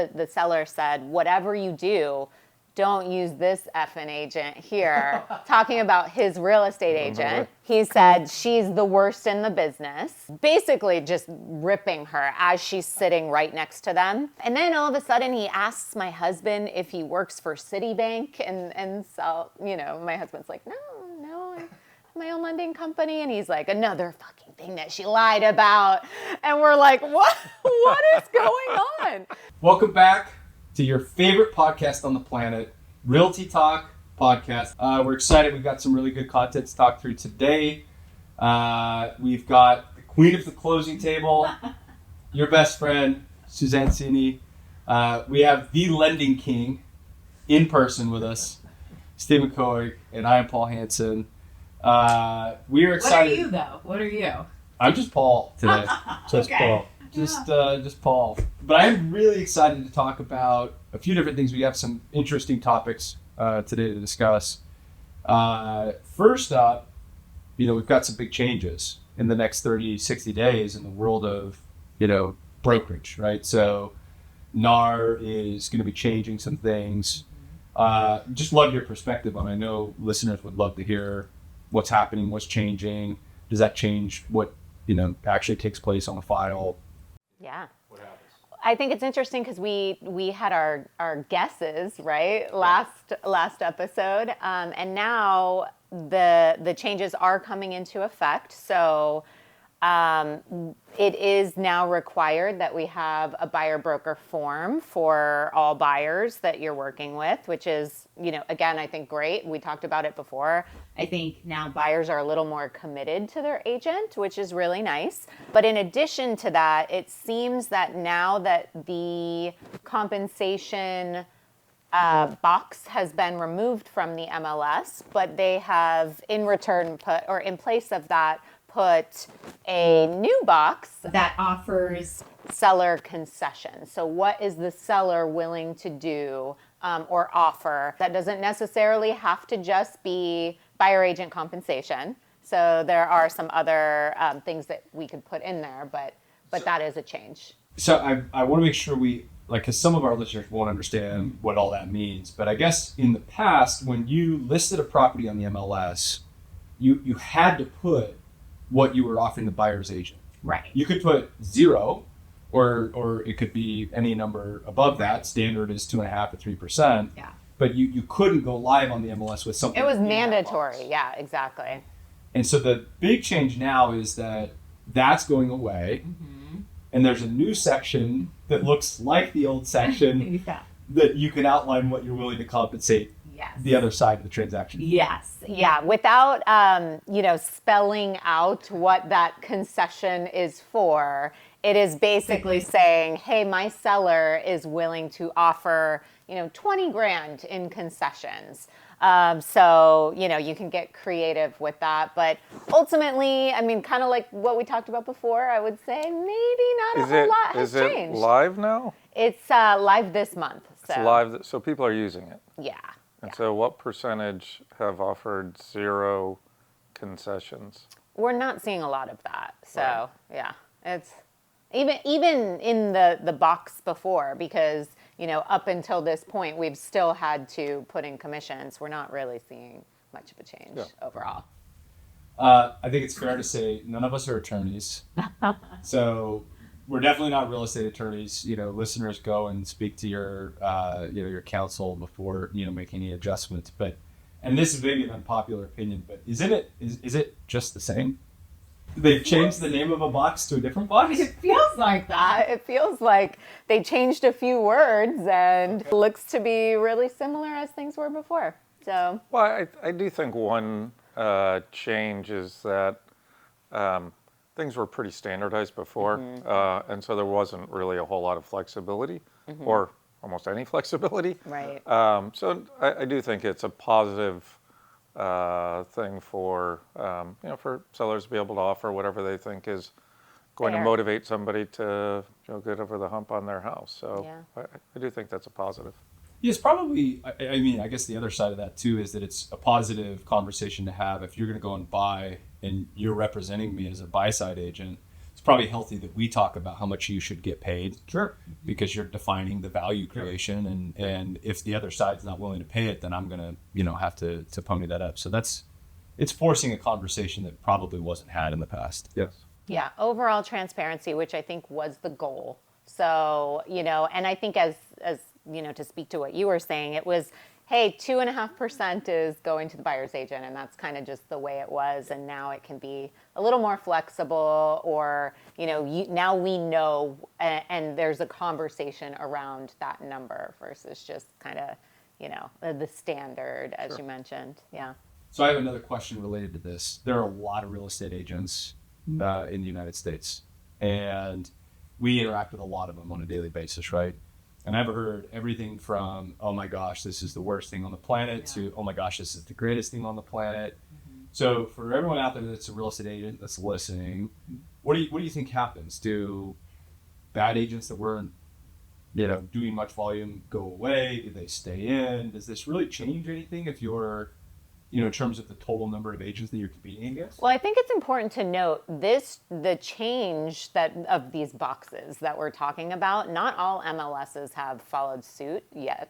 the seller said, whatever you do, don't use this effing agent here, talking about his real estate agent. He said she's the worst in the business, basically just ripping her as she's sitting right next to them. And then all of a sudden he asks my husband if he works for Citibank. And so, my husband's like, no, I have my own lending company. And he's like, another fucking thing that she lied about. And we're like, what is going on? Welcome back to your favorite podcast on the planet, Realty Talk podcast. We're excited. We've got some really good content to talk through today. We've got the queen of the closing table, your best friend, Suzanne Cini. We have the lending king in person with us, Steve McCoy, and I am Paul Hansen. We are excited. What are you, though? What are you? I'm just Paul today. Just Okay. Paul. Just Paul. But I'm really excited to talk about a few different things. We have some interesting topics today to discuss. First up, we've got some big changes in the next 30, 60 days in the world of, brokerage, right? So NAR is going to be changing some things. Just love your perspective on it. I know listeners would love to hear what's happening, what's changing. Does that change what, actually takes place on the file? Yeah. What happens? I think it's interesting because we had our guesses, right, last episode, and now the changes are coming into effect. So it is now required that we have a buyer broker form for all buyers that you're working with, which is, again, I think great. We talked about it before. I think now buyers are a little more committed to their agent, which is really nice. But in addition to that, it seems that now that the compensation box has been removed from the MLS, but they have in return put, or in place of that, put a new box that offers seller concessions. So what is the seller willing to do or offer? That doesn't necessarily have to just be buyer agent compensation. So there are some other things that we could put in there, but that is a change. So I want to make sure because some of our listeners won't understand what all that means. But I guess in the past, when you listed a property on the MLS, you had to put what you were offering the buyer's agent. Right. You could put 0, or it could be any number above that. Standard is 2.5 to 3%. Yeah. But you couldn't go live on the MLS with something. It was in that mandatory. box. Yeah, exactly. And so the big change now is that that's going away. Mm-hmm. And there's a new section that looks like the old section Yeah. that you can outline what you're willing to compensate Yes. the other side of the transaction. Yes. Yeah. Without, spelling out what that concession is for, it is basically saying, hey, my seller is willing to offer, $20,000 in concessions. So, you can get creative with that. But ultimately, kind of like what we talked about before, I would say maybe not a whole lot has changed. Is it live now? It's live this month. So. It's live, so people are using it. Yeah. And so what percentage have offered 0 concessions? We're not seeing a lot of that. So, Right. Yeah, it's even in the box before, because, up until this point, we've still had to put in commissions. We're not really seeing much of a change overall. I think it's fair to say none of us are attorneys. So we're definitely not real estate attorneys. Listeners, go and speak to your counsel before, making any adjustments. And this is maybe an unpopular opinion, but is it just the same? They changed the name of a box to a different box? It feels like that. It feels like they changed a few words and it looks to be really similar as things were before. So. Well, I do think one change is that things were pretty standardized before, Mm-hmm. and so there wasn't really a whole lot of flexibility, or almost any flexibility. Right. So I do think it's a positive thing for for sellers to be able to offer whatever they think is going Fair. to motivate somebody to get over the hump on their house. So Yeah. I do think that's a positive. Yes, probably. I guess the other side of that too is that it's a positive conversation to have if you're going to go and buy and you're representing me as a buy-side agent. It's probably healthy that we talk about how much you should get paid. Sure. Because you're defining the value creation, and if the other side's not willing to pay it, then I'm gonna have to pony that up. So it's forcing a conversation that probably wasn't had in the past. Yes. Yeah, overall transparency, which I think was the goal. So, and I think as to speak to what you were saying, it was, hey, 2.5% is going to the buyer's agent, and that's kind of just the way it was. And now it can be a little more flexible, or, now we know, and there's a conversation around that number versus just kind of, the standard, as you mentioned. Yeah. So I have another question related to this. There are a lot of real estate agents in the United States, and we interact with a lot of them on a daily basis, right? And I've heard everything from, oh my gosh, this is the worst thing on the planet, to, oh my gosh, this is the greatest thing on the planet. So for everyone out there that's a real estate agent that's listening, what do you think happens? Do bad agents that weren't doing much volume go away? Do they stay in? Does this really change anything if you're in terms of the total number of agents that you're competing against? Well, I think it's important to note the change of these boxes that we're talking about. Not all MLSs have followed suit yet.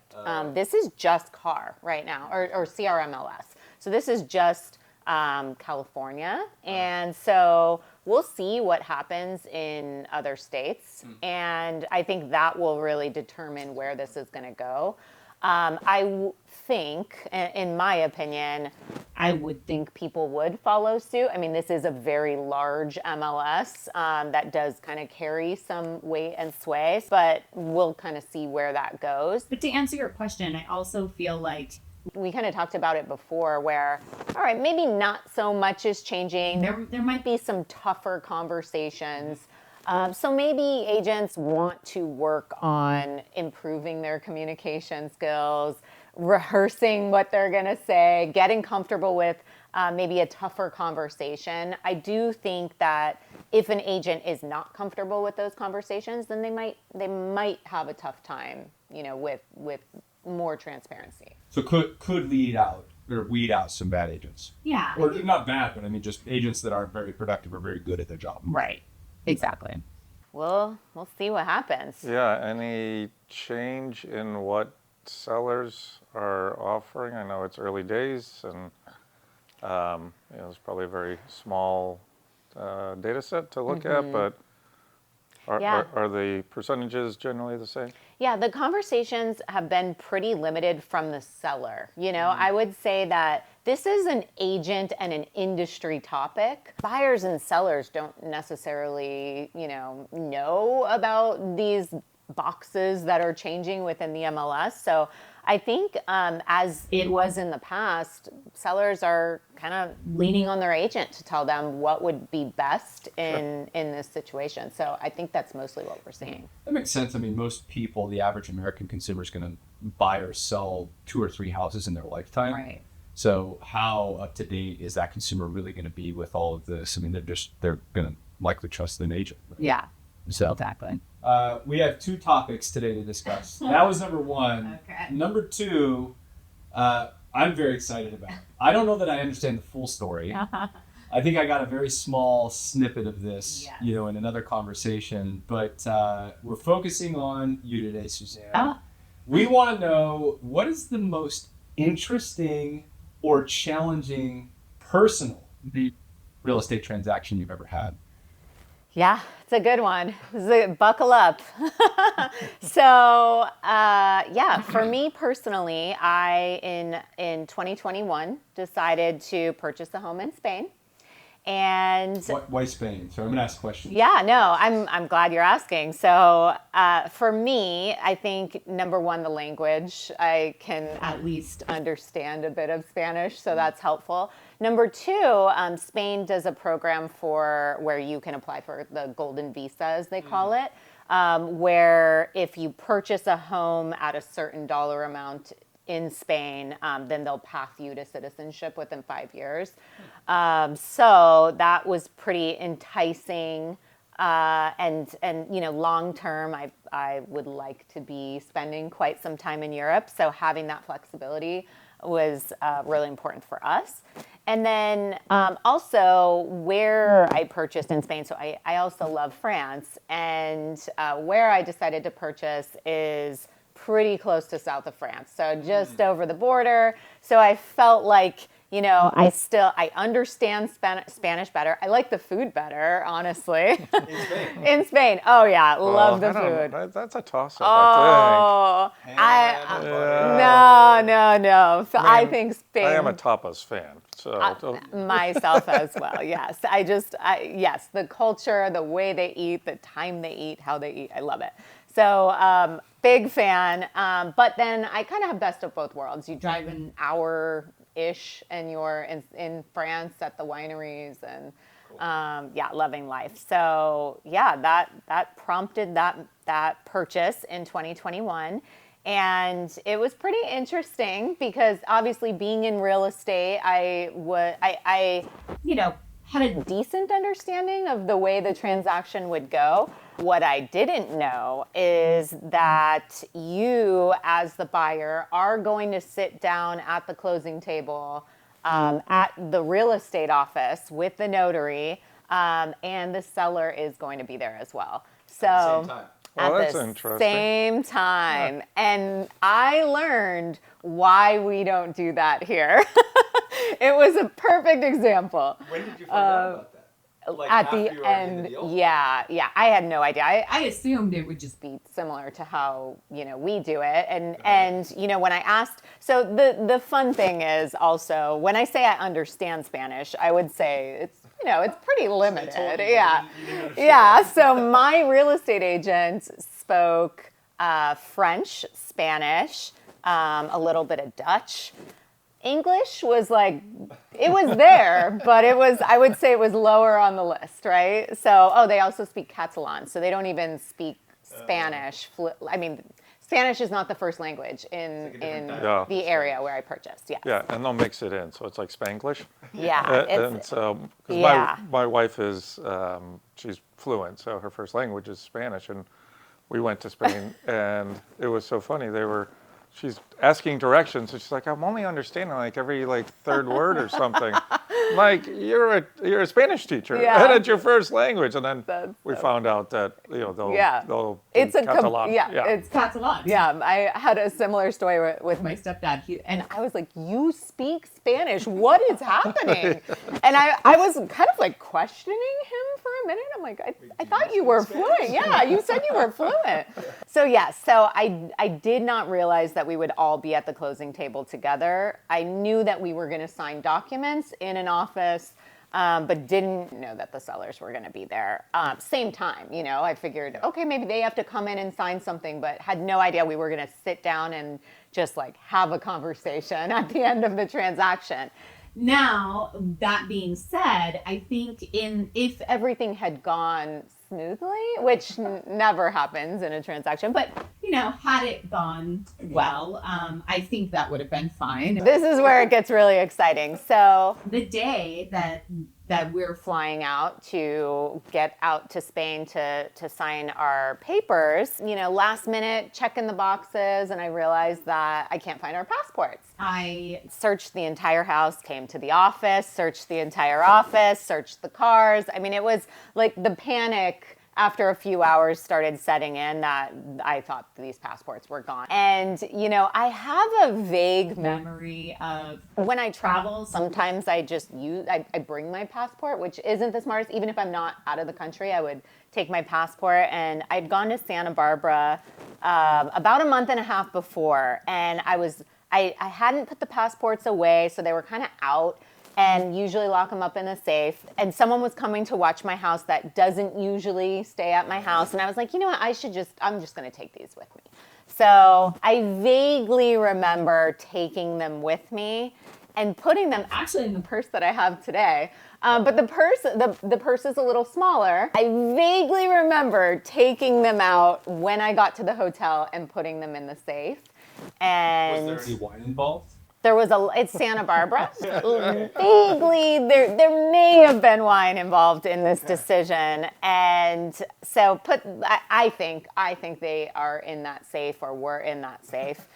This is just CAR right now, or CRMLS. So this is just California, and so we'll see what happens in other states, and I think that will really determine where this is going to go. I think, in my opinion, I would think people would follow suit. I mean, this is a very large MLS that does kind of carry some weight and sway, but we'll kind of see where that goes. But to answer your question, I also feel like We kind of talked about it before where, all right, maybe not so much is changing. There might be some tougher conversations. So maybe agents want to work on improving their communication skills, rehearsing what they're going to say, getting comfortable with maybe a tougher conversation. I do think that if an agent is not comfortable with those conversations, then they might have a tough time, with more transparency. So could weed out some bad agents. Yeah. Or not bad, but I mean just agents that aren't very productive or very good at their job. Right. Exactly. We'll see what happens. Yeah, any change in what sellers are offering? I know it's early days, and it's probably a very small data set to look at, but are the percentages generally the same? Yeah, the conversations have been pretty limited from the seller. I would say that this is an agent and an industry topic. Buyers and sellers don't necessarily, know about these boxes that are changing within the MLS. So I think as it was in the past, sellers are kind of leaning on their agent to tell them what would be best in this situation. So I think that's mostly what we're seeing. That makes sense. I mean, most people, the average American consumer is going to buy or sell 2 or 3 houses in their lifetime. Right. So how up to date is that consumer really going to be with all of this? I mean, they're going to likely trust an agent. Right? Yeah. So Exactly. we have 2 topics today to discuss. That was number 1. Okay. Number 2, I'm very excited about. I don't know that I understand the full story. I think I got a very small snippet of this, Yes. in another conversation. But we're focusing on you today, Suzanne. Oh. We want to know, what is the most interesting or challenging personal real estate transaction you've ever had? Yeah, it's a good one. Buckle up. So, for me personally, I in 2021 decided to purchase a home in Spain. And Why Spain? So I'm going to ask questions. yeah, no, I'm glad you're asking. So for me, I think number 1, the language. I can at least understand a bit of Spanish, so that's helpful. Number 2, Spain does a program where you can apply for the golden visa, as they call it, where if you purchase a home at a certain dollar amount in Spain, then they'll path you to citizenship within 5 years. So that was pretty enticing. And long term, I would like to be spending quite some time in Europe. So having that flexibility was really important for us. And then also where I purchased in Spain. So I also love France. And where I decided to purchase is pretty close to south of France. So just over the border. So I felt like, I understand Spanish better. I like the food better, honestly. In Spain. In Spain. Oh yeah, love the I don't food. know. That's a toss-up, I Oh, Ham, butter. no. So I mean, think think. Spain. I am a tapas fan, so Myself as well. Yes, yes, the culture, the way they eat, the time they eat, how they eat, I love it. So big fan. But then I kind of have best of both worlds. You drive an hour-ish, and you're in France at the wineries, and loving life. So that prompted that purchase in 2021. And it was pretty interesting because obviously being in real estate, I had a decent understanding of the way the transaction would go. What I didn't know is that you, as the buyer, are going to sit down at the closing table at the real estate office with the notary, and the seller is going to be there as well. So At the same time. Well, at that's the interesting. same time. And I learned why we don't do that here. It was a perfect example. When did you find out about that? Like At after the you were already in the end, deal? yeah, I had no idea. I assumed it would just Be similar to how we do it, and when I asked, so the fun thing is also when I say I understand Spanish, I would say it's pretty limited. told you, Yeah, but you didn't understand. yeah. So my real estate agent spoke French, Spanish, a little bit of Dutch. English was it was there, but I would say it was lower on the list, right? So, they also speak Catalan, so they don't even speak Spanish. Spanish is not the first language in different the dialect. area where I purchased, yes. yeah, and they'll mix it in, so it's like Spanglish. Yeah, And it's, so, 'cause yeah. my wife is, she's fluent, so her first language is Spanish, and we went to Spain, and it was so funny. She's asking directions, and she's like, I'm only understanding every third word or something. Like, you're a Spanish teacher, Yeah. and it's your first language. And then That's we so found out that they'll do it's Catalan. it's Catalan. yeah. I had a similar story with My stepdad, and I was like, you speak Spanish. What is happening? And I was kind of questioning him for a minute. I'm like, I thought you were fluent. Yeah, you said you were fluent. So I did not realize that we would all be at the closing table together. I knew that we were going to sign documents in an office, but didn't know that the sellers were going to be there. Same time, I figured, okay, maybe they have to come in and sign something, but had no idea we were going to sit down and just have a conversation at the end of the transaction. Now, that being said, I think if Everything had gone smoothly, which never happens in a transaction, but had it gone well, I think that would have been fine. this is where it gets really exciting. So The day that we're flying out to get out to Spain to sign our papers, last minute checking the boxes, and I realized that I can't find our passports. I Searched the entire house, came to the office, searched the entire office, searched the cars. It was the panic after a few hours started setting in that I thought these passports were gone. And, I have a vague memory of when I travel, sometimes I just I bring my passport, which isn't the smartest. Even if I'm not out of the country, I would take my passport. And I'd gone to Santa Barbara about a month and a half before, and I hadn't put the passports away, so they were kind of out, and usually lock them up in the safe. And someone was coming to watch my house that doesn't usually stay at my house, and I was like, you know what, I'm just going to take these with me. So I vaguely remember taking them with me and putting them actually in the purse that I have today. But the purse is a little smaller. I vaguely remember taking them out when I got to the hotel and putting them in the safe. And Was there any wine involved? it's Santa Barbara. Vaguely, there may have been wine involved in this decision, and so I think they are in that safe or were in that safe.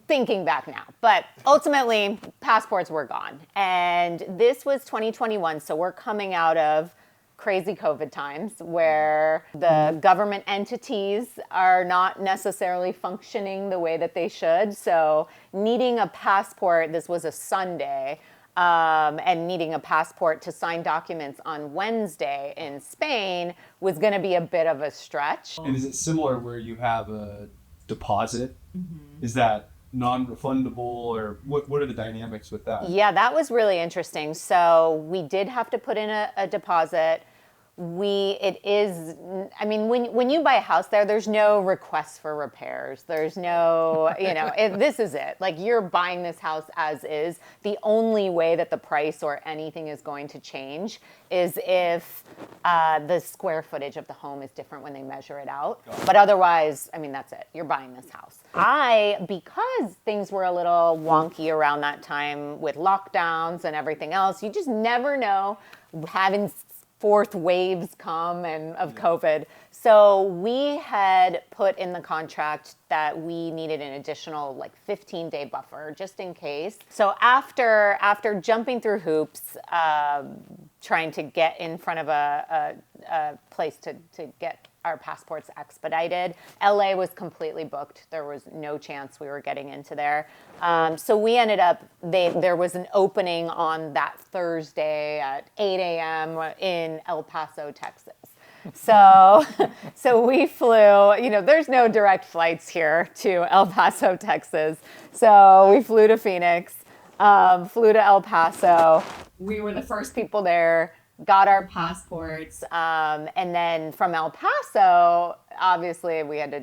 thinking back now. But ultimately, passports were gone. And this was 2021, so we're coming out of crazy COVID times where the government entities are not necessarily functioning the way that they should. So needing a passport, this was a Sunday, and needing a passport to sign documents on Wednesday in Spain was going to be a bit of a stretch. And is it similar where you have a deposit? Is that non-refundable, or what are the dynamics with that? Yeah, that was really interesting. So we did have to put in a deposit. It is, I mean, when you buy a house there's no request for repairs. There's no, this is it. Like, you're buying this house as is. The only way that the price or anything is going to change is if the square footage of the home is different when they measure it out. But otherwise, I mean, that's it. You're buying this house. Because things were a little wonky around that time with lockdowns and everything else, you just never know, having fourth waves come and of COVID. So we had put in the contract that we needed an additional 15-day buffer just in case. So after jumping through hoops, trying to get in front of a place to get our passports expedited, LA was completely booked. There was no chance we were getting into there. So we ended up, there was an opening on that Thursday at 8 a.m. in El Paso, Texas. So we flew, there's no direct flights here to El Paso, Texas. So we flew to Phoenix, flew to El Paso. We were the first people there, got our passports. And then from El Paso, obviously we had to,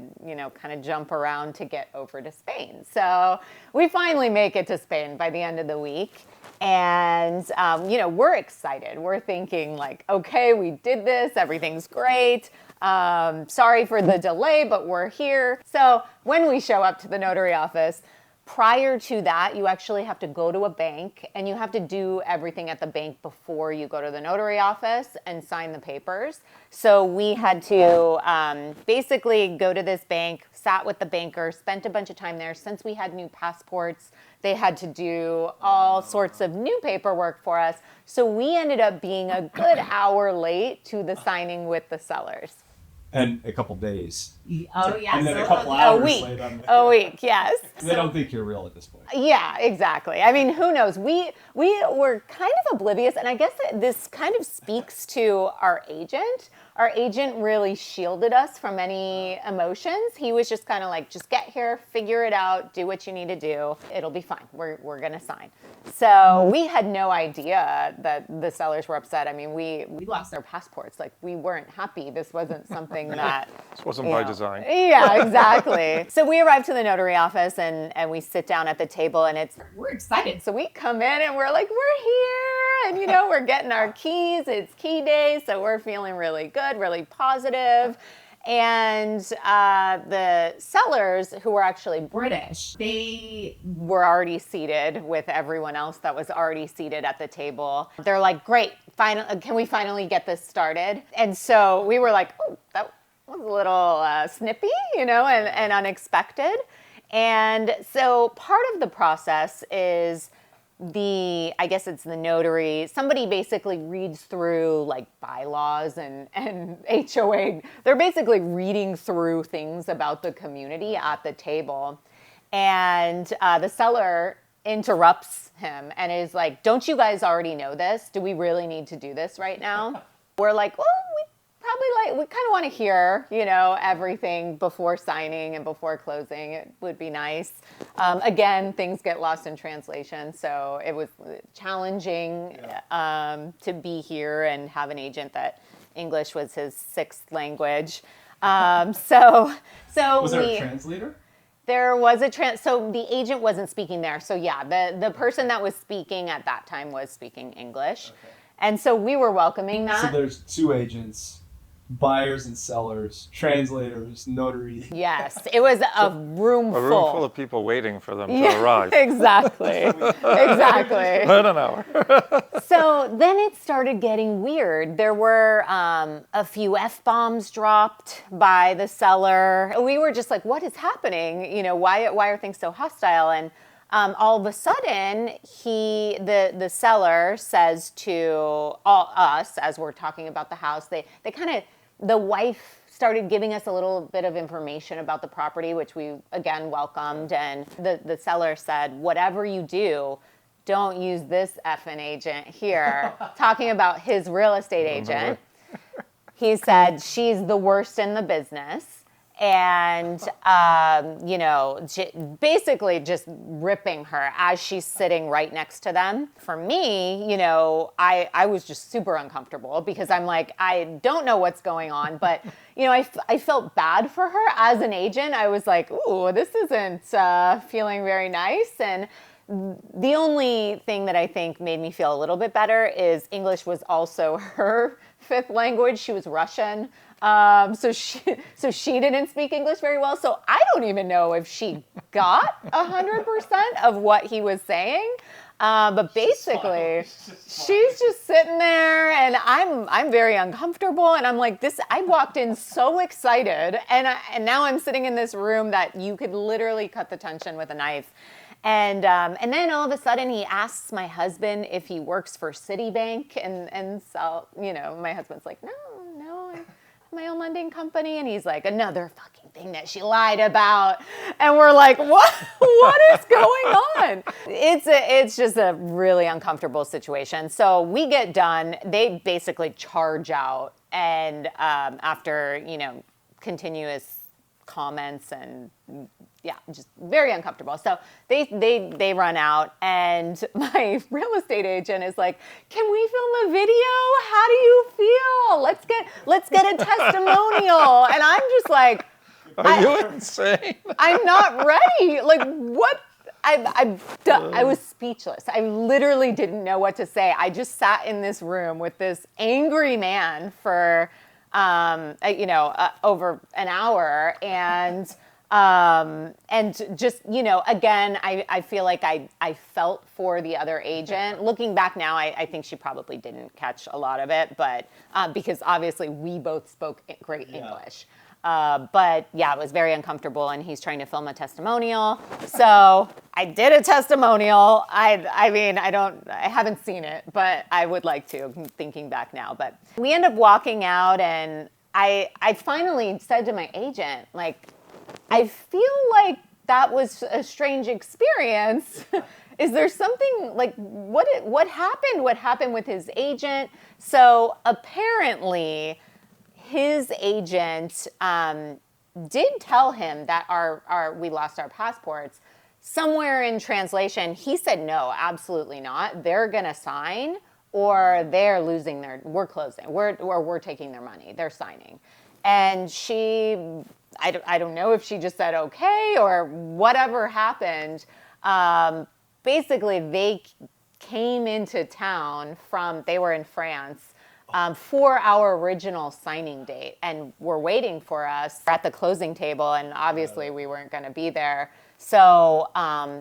kind of jump around to get over to Spain. So we finally make it to Spain by the end of the week. And, we're excited. We're thinking okay, we did this. Everything's great. Sorry for the delay, but we're here. So when we show up to the notary office, prior to that, you actually have to go to a bank and you have to do everything at the bank before you go to the notary office and sign the papers. So we had to basically go to this bank, sat with the banker, spent a bunch of time there. Since we had new passports, they had to do all sorts of new paperwork for us. So we ended up being a good hour late to the signing with the sellers. And a couple days. Oh, yeah. And then so a couple hours week. late on A week, yes. They don't think you're real at this point. Yeah, exactly. I mean, who knows? We were kind of oblivious, and I guess that this kind of speaks to our agent. Our agent really shielded us from any emotions. He was just kind of just get here, figure it out, do what you need to do. It'll be fine. We're going to sign. So we had no idea that the sellers were upset. I mean, we lost our passports. We weren't happy. This wasn't something that... This wasn't by design. Yeah, exactly. So we arrived to the notary office and we sit down at the table and we're excited. so we come in and we're like, we're here. And, we're getting our keys. It's key day. So we're feeling really good, really positive. And the sellers, who were actually British, they were already seated with everyone else that was already seated at the table. They're like, great, can we finally get this started? And so we were like, oh, that was a little snippy, and unexpected. And so part of the process is I guess it's the notary. Somebody basically reads through bylaws and HOA. They're basically reading through things about the community at the table. And the seller interrupts him and is like, don't you guys already know this? Do we really need to do this right now? We're like, well, we kind of want to hear, everything before signing and before closing. It would be nice. Again, things get lost in translation. So it was challenging to be here and have an agent that English was his sixth language. So Was there a translator? There was so the agent wasn't speaking there. So yeah, the person that was speaking at that time was speaking English. Okay. And so we were welcoming that. So there's two agents buyers and sellers, translators, notary. Yes, it was a room A room full of people waiting for them to arrive. Exactly. Exactly. In an hour. So then it started getting weird. There were a few F-bombs dropped by the seller. We were just like, what is happening? You know, why are things so hostile? And all of a sudden, the seller says to us, as we're talking about the house, the wife started giving us a little bit of information about the property, which we again welcomed. And the seller said, whatever you do, don't use this effing agent here, talking about his real estate agent. He said, she's the worst in the business. And, you know, basically just ripping her as she's sitting right next to them. For me, you know, I was just super uncomfortable because I'm like, I don't know what's going on. But, you know, I felt bad for her as an agent. I was like, ooh, this isn't feeling very nice. And the only thing that I think made me feel a little bit better is English was also her fifth language. She was Russian. So she didn't speak English very well. So I don't even know if she got 100% of what he was saying. But basically, she's just sitting there, and I'm very uncomfortable, and I'm like, I walked in so excited, and now I'm sitting in this room that you could literally cut the tension with a knife. And then all of a sudden he asks my husband if he works for Citibank, and so, you know, my husband's like, no, I have my own lending company. And he's like, another fucking thing that she lied about. And we're like, what is going on? It's just a really uncomfortable situation. So we get done. They basically charge out. And after, you know, continuous comments and yeah, just very uncomfortable. So they run out, and my real estate agent is like, "Can we film a video? How do you feel? Let's get a testimonial." And I'm just like, Are you insane? I'm not ready. Like, what? I was speechless. I literally didn't know what to say. I just sat in this room with this angry man for over an hour, and just, you know, again, I feel like I felt for the other agent. Looking back now, I think she probably didn't catch a lot of it, but because obviously we both spoke great English. But yeah, it was very uncomfortable, and he's trying to film a testimonial. So I did a testimonial. I mean, I haven't seen it, but I would like to, thinking back now. But we end up walking out, and I finally said to my agent, like, I feel like that was a strange experience. Is there something, like, what happened? What happened with his agent? So apparently his agent did tell him that we lost our passports. Somewhere in translation, he said, no, absolutely not. They're going to sign, or they're losing we're closing, or we're taking their money. They're signing. And I don't know if she just said okay or whatever happened. Basically, they came into town they were in France for our original signing date, and were waiting for us at the closing table, and obviously we weren't going to be there. So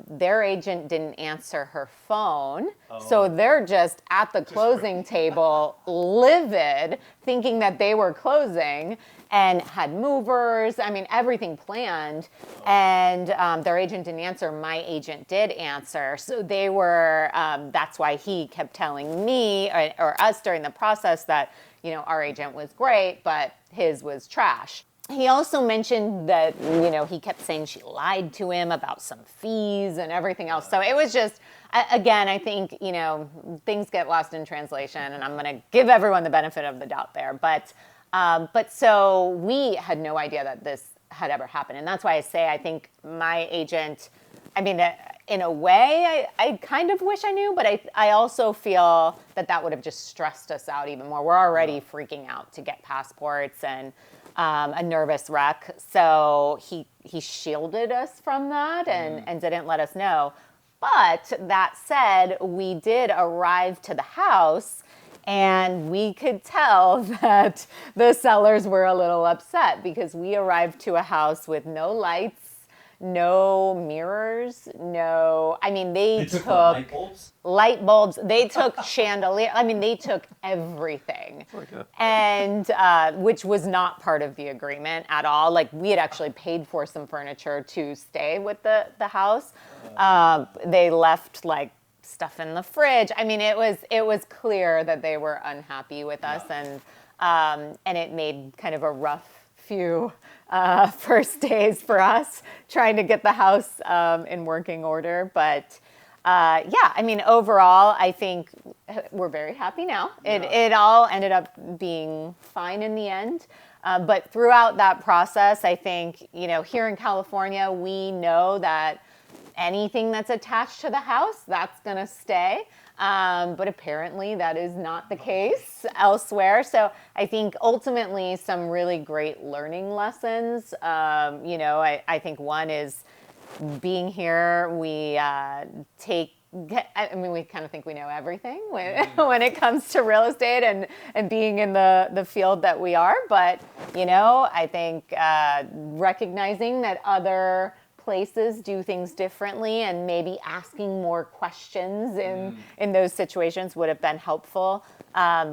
their agent didn't answer her phone. So they're just at the closing table, livid, thinking that they were closing, and had movers. I mean, everything planned. And their agent didn't answer. My agent did answer. So they were, that's why he kept telling me or us during the process that, you know, our agent was great, but his was trash. He also mentioned that, you know, he kept saying she lied to him about some fees and everything else. So it was just, again, I think, you know, things get lost in translation, and I'm going to give everyone the benefit of the doubt there. But so we had no idea that this had ever happened. And that's why I say I think my agent, I mean, in a way, I kind of wish I knew, but I also feel that would have just stressed us out even more. We're already freaking out to get passports, and a nervous wreck. So he shielded us from that and didn't let us know. But that said, we did arrive to the house, And we could tell that the sellers were a little upset because we arrived to a house with no lights, no mirrors, they took light bulbs. light bulbs. They took chandelier. They took everything, and which was not part of the agreement at all. Like, we had actually paid for some furniture to stay with the house. They left like stuff in the fridge. It was clear that they were unhappy with us, and it made kind of a rough few first days for us trying to get the house in working order. But overall, I think we're very happy now. It all ended up being fine in the end. But throughout that process, I think, here in California, we know that anything that's attached to the house, that's going to stay. But apparently that is not the case elsewhere. So I think ultimately some really great learning lessons. I think one is being here, we kind of think we know everything when it comes to real estate and being in the field that we are. But, I think recognizing that other places do things differently and maybe asking more questions in those situations would have been helpful,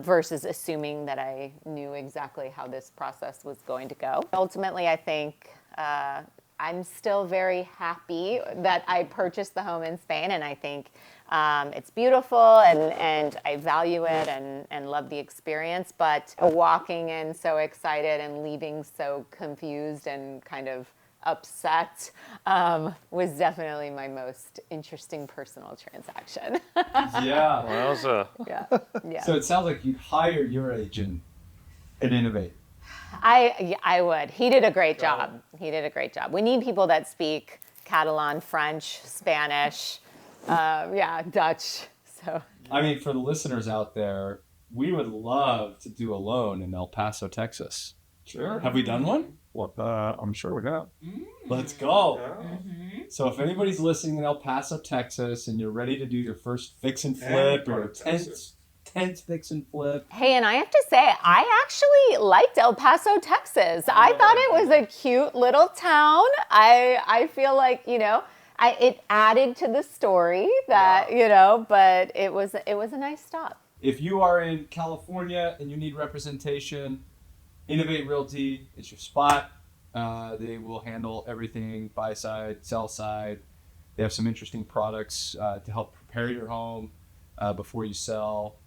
versus assuming that I knew exactly how this process was going to go. Ultimately, I think I'm still very happy that I purchased the home in Spain, and I think it's beautiful and I value it and love the experience, but walking in so excited and leaving so confused and kind of upset was definitely my most interesting personal transaction. Yeah. Wowza. Yeah. So it sounds like you'd hire your agent and innovate. I would. He did a great job. We need people that speak Catalan, French, Spanish, Dutch. So. For the listeners out there, we would love to do a loan in El Paso, Texas. Sure. Have we done one? Well, I'm sure we have. Let's go. Mm-hmm. So if anybody's listening in El Paso, Texas, and you're ready to do your first fix and flip or tent fix and flip. Hey, and I have to say, I actually liked El Paso, Texas. I thought it was a cute little town. I feel like, it added to the story that, but it was a nice stop. If you are in California and you need representation, Innovate Realty is your spot. They will handle everything, buy side, sell side. They have some interesting products to help prepare your home before you sell.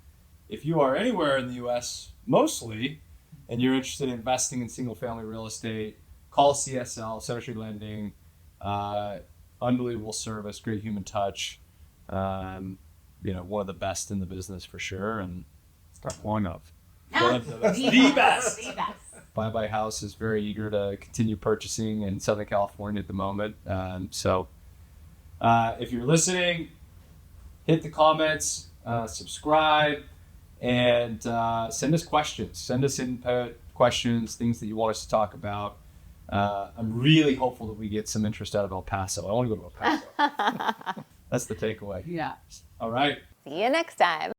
If you are anywhere in the U.S., mostly, and you're interested in investing in single-family real estate, call CSL, Center Street Lending. Unbelievable service, great human touch. One of the best in the business for sure, and one of the best. Buy by House is very eager to continue purchasing in Southern California at the moment. So if you're listening, hit the comments, subscribe, and send us questions. Send us input, questions, things that you want us to talk about. I'm really hopeful that we get some interest out of El Paso. I want to go to El Paso. That's the takeaway. Yeah. All right. See you next time.